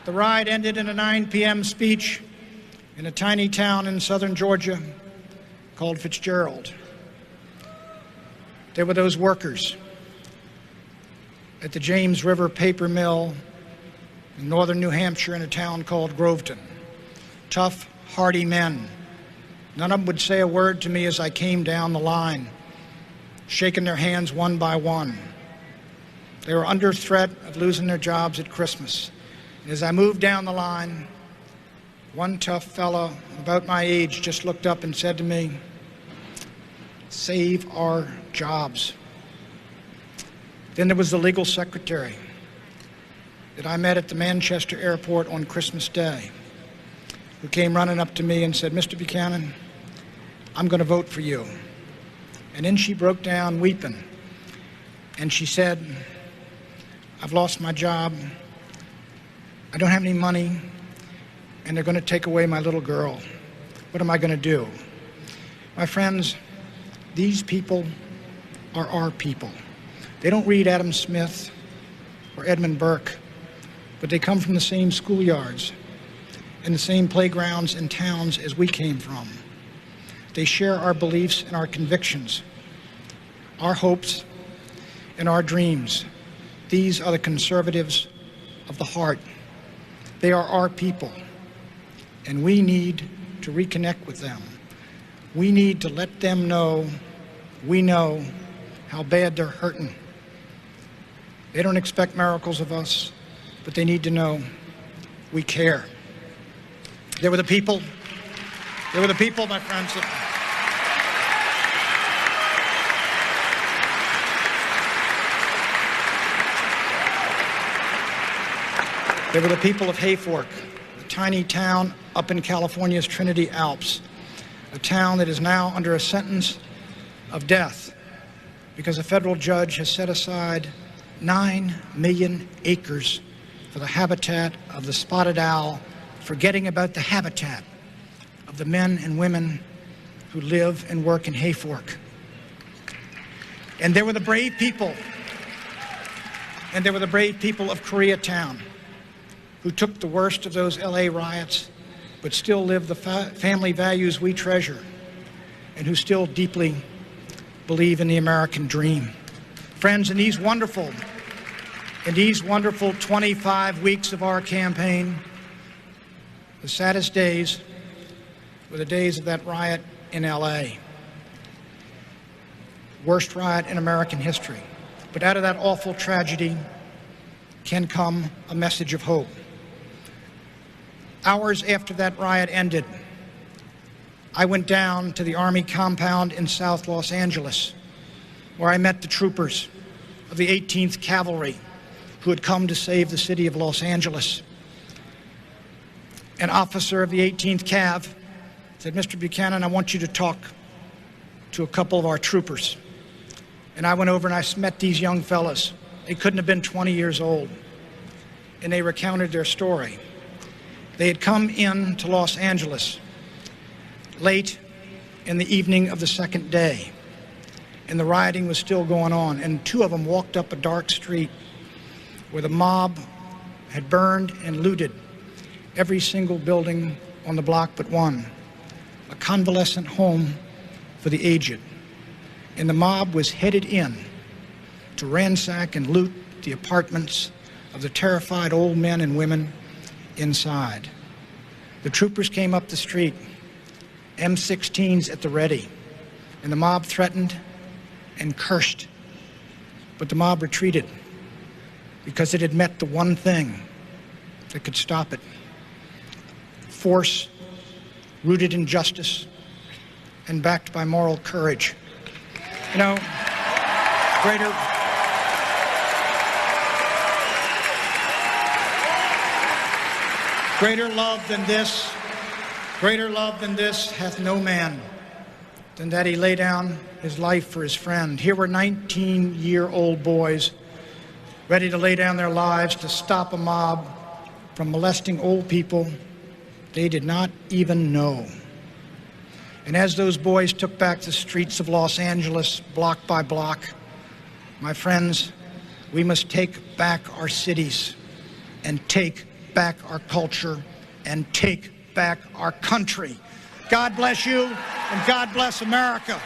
The ride ended in a 9 p.m. speech in a tiny town in southern Georgia called Fitzgerald. There were those workers at the James River paper mill in northern New Hampshire in a town called Groveton. Tough, hardy men. None of them would say a word to me as I came down the line, shaking their hands one by one. They were under threat of losing their jobs at Christmas. And as I moved down the line, one tough fellow about my age just looked up and said to me, "Save our jobs." Then there was the legal secretary that I met at the Manchester airport on Christmas Day, who came running up to me and said, "Mr. Buchanan, I'm going to vote for you." And then she broke down weeping, and she said, "I've lost my job, I don't have any money, and they're going to take away my little girl. What am I going to do?" My friends, these people are our people. They don't read Adam Smith or Edmund Burke, but they come from the same schoolyards and the same playgrounds and towns as we came from. They share our beliefs and our convictions, our hopes and our dreams. These are the conservatives of the heart. They are our people, and we need to reconnect with them. We need to let them know we know how bad they're hurting. They don't expect miracles of us, but they need to know we care. They were the people, my friends. They were the people of Hayfork, a tiny town up in California's Trinity Alps, a town that is now under a sentence of death because a federal judge has set aside 9 million acres for the habitat of the spotted owl, forgetting about the habitat of the men and women who live and work in Hayfork. And there were the brave people, and there were the brave people of Koreatown, who took the worst of those LA riots, but still live the family values we treasure, and who still deeply believe in the American dream. Friends, in these wonderful 25 weeks of our campaign, the saddest days were the days of that riot in LA. Worst riot in American history. But out of that awful tragedy can come a message of hope. Hours after that riot ended, I went down to the Army compound in South Los Angeles, where I met the troopers of the 18th Cavalry who had come to save the city of Los Angeles. An officer of the 18th Cav said, "Mr. Buchanan, I want you to talk to a couple of our troopers." And I went over and I met these young fellas. They couldn't have been 20 years old. And they recounted their story. They had come in to Los Angeles late in the evening of the second day, and the rioting was still going on, and 2 of them walked up a dark street where the mob had burned and looted every single building on the block but one, a convalescent home for the aged. And the mob was headed in to ransack and loot the apartments of the terrified old men and women inside. The troopers came up the street, M16s at the ready, and the mob threatened and cursed. But the mob retreated because it had met the one thing that could stop it: force rooted in justice and backed by moral courage. You know, greater love than this hath no man, than that he lay down his life for his friend. Here were 19-year-old boys ready to lay down their lives to stop a mob from molesting old people they did not even know. And as those boys took back the streets of Los Angeles, block by block, my friends, we must take back our cities and take back our culture and take back our country. God bless you, and God bless America.